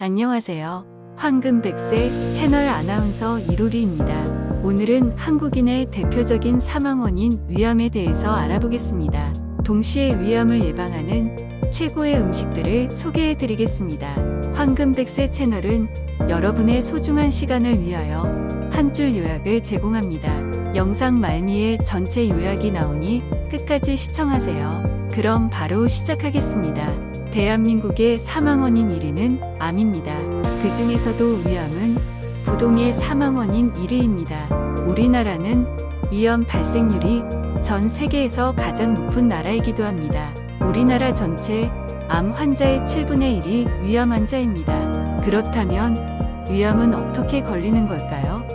안녕하세요. 황금백세 채널 아나운서 이루리입니다. 오늘은 한국인의 대표적인 사망 원인 위암에 대해서 알아보겠습니다. 동시에 위암을 예방하는 최고의 음식들을 소개해 드리겠습니다. 황금백세 채널은 여러분의 소중한 시간을 위하여 한 줄 요약을 제공합니다. 영상 말미에 전체 요약이 나오니 끝까지 시청하세요. 그럼 바로 시작하겠습니다. 대한민국의 사망 원인 1위는 암입니다. 그 중에서도 위암은 부동의 사망 원인 1위입니다. 우리나라는 위암 발생률이 전 세계에서 가장 높은 나라이기도 합니다. 우리나라 전체 암 환자의 7분의 1이 위암 환자입니다. 그렇다면 위암은 어떻게 걸리는 걸까요?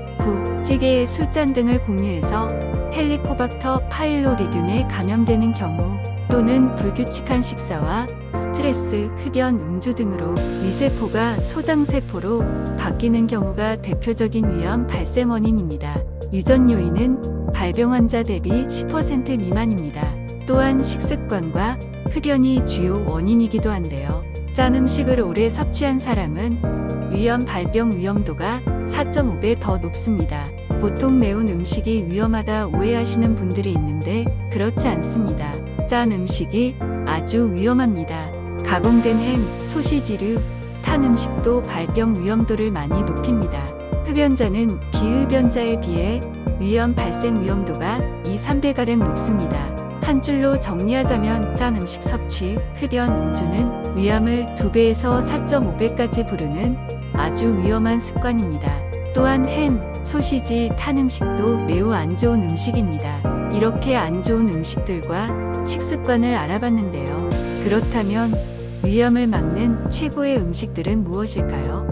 찌개에 술잔 등을 공유해서 헬리코박터 파일로리균에 감염되는 경우 또는 불규칙한 식사와 스트레스, 흡연, 음주 등으로 위세포가 소장세포로 바뀌는 경우가 대표적인 위암 발생 원인입니다. 유전 요인은 발병 환자 대비 10% 미만입니다. 또한 식습관과 흡연이 주요 원인이기도 한데요. 짠 음식을 오래 섭취한 사람은 위암 발병 위험도가 4.5배 더 높습니다. 보통 매운 음식이 위험하다 오해하시는 분들이 있는데 그렇지 않습니다. 짠 음식이 아주 위험합니다. 가공된 햄, 소시지류, 탄 음식도 발병 위험도를 많이 높입니다. 흡연자는 비흡연자에 비해 위암 발생 위험도가 2~3배가량 높습니다. 한 줄로 정리하자면 짠 음식 섭취, 흡연, 음주는 위암을 2배에서 4.5배까지 부르는 아주 위험한 습관입니다. 또한 햄, 소시지, 탄 음식도 매우 안 좋은 음식입니다. 이렇게 안 좋은 음식들과 식습관을 알아봤는데요. 그렇다면 위암을 막는 최고의 음식들은 무엇일까요?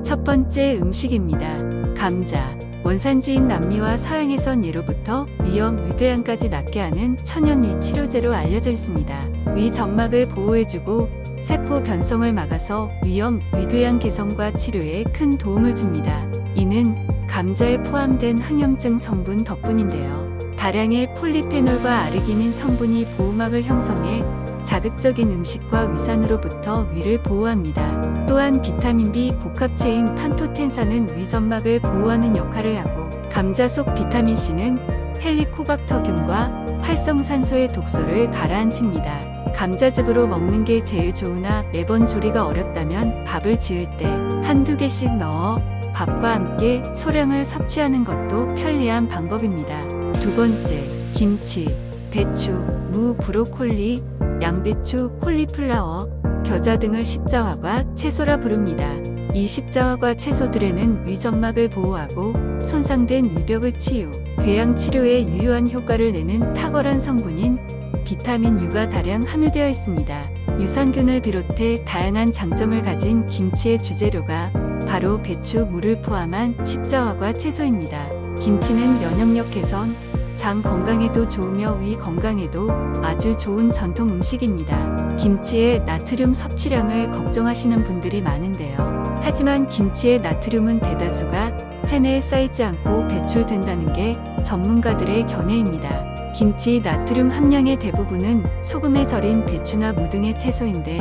첫 번째 음식입니다. 감자. 원산지인 남미와 서양에선 예로부터 위염, 위궤양까지 낫게 하는 천연위 치료제로 알려져 있습니다. 위 점막을 보호해주고 세포 변성을 막아서 위염, 위궤양 개선과 치료에 큰 도움을 줍니다. 이는 감자에 포함된 항염증 성분 덕분인데요. 다량의 폴리페놀과 아르기닌 성분이 보호막을 형성해 자극적인 음식과 위산으로부터 위를 보호합니다. 또한 비타민 B 복합체인 판토텐산은 위점막을 보호하는 역할을 하고 감자 속 비타민 C는 헬리코박터균과 활성산소의 독소를 가라앉힙니다. 감자즙으로 먹는 게 제일 좋으나 매번 조리가 어렵다면 밥을 지을 때 한두 개씩 넣어 밥과 함께 소량을 섭취하는 것도 편리한 방법입니다. 두 번째, 김치, 배추, 무, 브로콜리, 양배추, 콜리플라워, 겨자 등을 십자화과 채소라 부릅니다. 이 십자화과 채소들에는 위점막을 보호하고 손상된 위벽을 치유, 궤양 치료에 유효한 효과를 내는 탁월한 성분인 비타민 U가 다량 함유되어 있습니다. 유산균을 비롯해 다양한 장점을 가진 김치의 주재료가 바로 배추, 무를 포함한 십자화과 채소입니다. 김치는 면역력 개선, 장 건강에도 좋으며 위 건강에도 아주 좋은 전통 음식입니다. 김치의 나트륨 섭취량을 걱정하시는 분들이 많은데요. 하지만 김치의 나트륨은 대다수가 체내에 쌓이지 않고 배출된다는 게 전문가들의 견해입니다. 김치 나트륨 함량의 대부분은 소금에 절인 배추나 무 등의 채소인데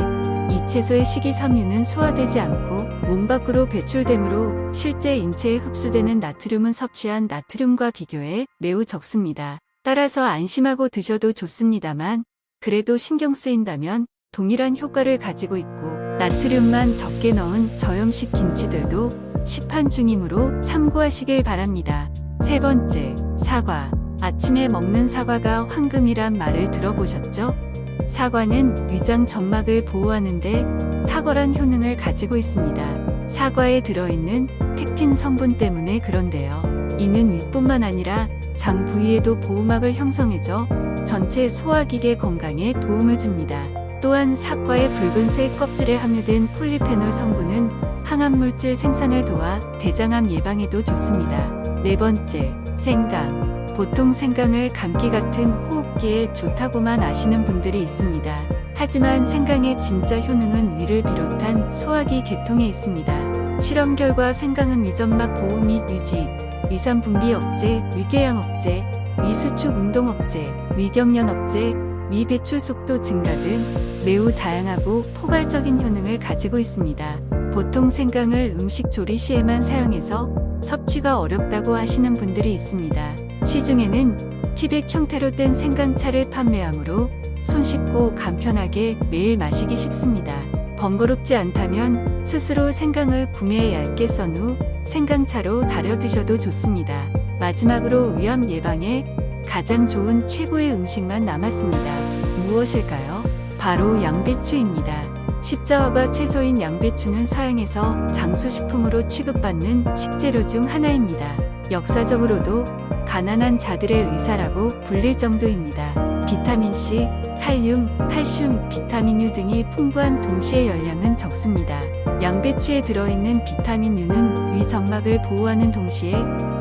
이 채소의 식이섬유는 소화되지 않고 몸 밖으로 배출되므로 실제 인체에 흡수되는 나트륨은 섭취한 나트륨과 비교해 매우 적습니다. 따라서 안심하고 드셔도 좋습니다만 그래도 신경 쓰인다면 동일한 효과를 가지고 있고 나트륨만 적게 넣은 저염식 김치들도 시판 중이므로 참고하시길 바랍니다. 세 번째, 사과. 아침에 먹는 사과가 황금이란 말을 들어보셨죠? 사과는 위장 점막을 보호하는데 탁월한 효능을 가지고 있습니다. 사과에 들어있는 펙틴 성분 때문에 그런데요. 이는 위뿐만 아니라 장 부위에도 보호막을 형성해줘 전체 소화기계 건강에 도움을 줍니다. 또한 사과의 붉은색 껍질에 함유된 폴리페놀 성분은 항암물질 생산을 도와 대장암 예방에도 좋습니다. 네 번째, 생강. 보통 생강을 감기 같은 호흡기에 좋다고만 아시는 분들이 있습니다. 하지만 생강의 진짜 효능은 위를 비롯한 소화기 계통에 있습니다. 실험 결과 생강은 위점막 보호 및 유지, 위산 분비 억제, 위궤양 억제, 위수축 운동 억제, 위경련 억제, 위 배출 속도 증가 등 매우 다양하고 포괄적인 효능을 가지고 있습니다. 보통 생강을 음식 조리 시에만 사용해서 섭취가 어렵다고 하시는 분들이 있습니다. 시중에는 티백 형태로 뗀 생강차를 판매하므로 손쉽고 간편하게 매일 마시기 쉽습니다. 번거롭지 않다면 스스로 생강을 구매해 얇게 썬 후 생강차로 달여 드셔도 좋습니다. 마지막으로 위암 예방에 가장 좋은 최고의 음식만 남았습니다. 무엇일까요? 바로 양배추입니다. 십자화과 채소인 양배추는 서양에서 장수식품으로 취급받는 식재료 중 하나입니다. 역사적으로도 가난한 자들의 의사라고 불릴 정도입니다. 비타민C, 칼륨, 칼슘, 비타민U 등이 풍부한 동시에 열량은 적습니다. 양배추에 들어있는 비타민U는 위 점막을 보호하는 동시에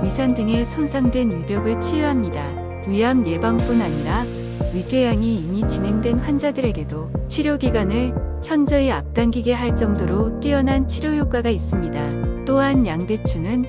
위산 등의 손상된 위벽을 치유합니다. 위암 예방뿐 아니라 위궤양이 이미 진행된 환자들에게도 치료 기간을 현저히 앞당기게 할 정도로 뛰어난 치료 효과가 있습니다. 또한 양배추는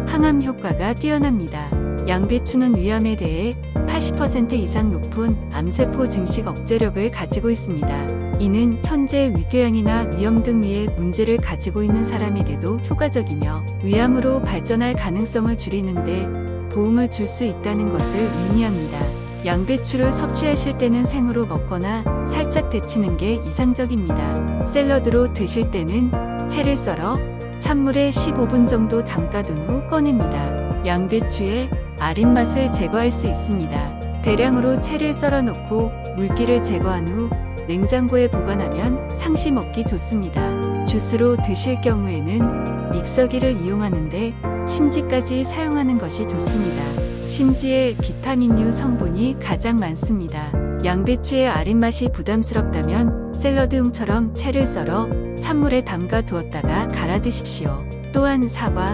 항암 효과가 뛰어납니다. 양배추는 위암에 대해 80% 이상 높은 암세포 증식 억제력을 가지고 있습니다. 이는 현재 위궤양이나 위염 등 위의 문제를 가지고 있는 사람에게도 효과적이며 위암으로 발전할 가능성을 줄이는데 도움을 줄 수 있다는 것을 의미합니다. 양배추를 섭취하실 때는 생으로 먹거나 살짝 데치는 게 이상적입니다. 샐러드로 드실 때는 채를 썰어 찬물에 15분 정도 담가둔 후 꺼냅니다. 양배추의 아린 맛을 제거할 수 있습니다. 대량으로 채를 썰어 놓고 물기를 제거한 후 냉장고에 보관하면 상시 먹기 좋습니다. 주스로 드실 경우에는 믹서기를 이용하는데 심지까지 사용하는 것이 좋습니다. 심지에 비타민U 성분이 가장 많습니다. 양배추의 아린 맛이 부담스럽다면 샐러드용처럼 채를 썰어 찬물에 담가 두었다가 갈아 드십시오. 또한 사과,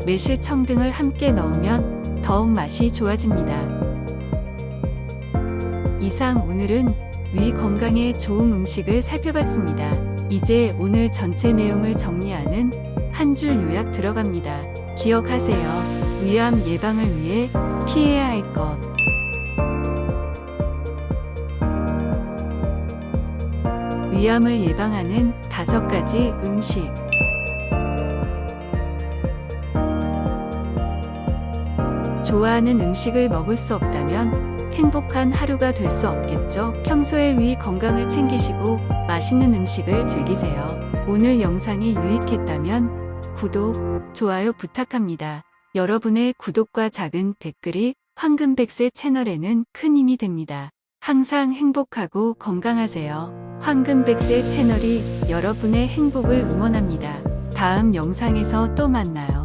매실청 등을 함께 넣으면 더욱 맛이 좋아집니다. 이상 오늘은 위 건강에 좋은 음식을 살펴봤습니다. 이제 오늘 전체 내용을 정리하는 한 줄 요약 들어갑니다. 기억하세요. 위암 예방을 위해 피해야 할 것. 위암을 예방하는 5가지 음식. 좋아하는 음식을 먹을 수 없다면 행복한 하루가 될 수 없겠죠? 평소에 위 건강을 챙기시고 맛있는 음식을 즐기세요. 오늘 영상이 유익했다면 구독, 좋아요 부탁합니다. 여러분의 구독과 작은 댓글이 황금백세 채널에는 큰 힘이 됩니다. 항상 행복하고 건강하세요. 황금백세 채널이 여러분의 행복을 응원합니다. 다음 영상에서 또 만나요.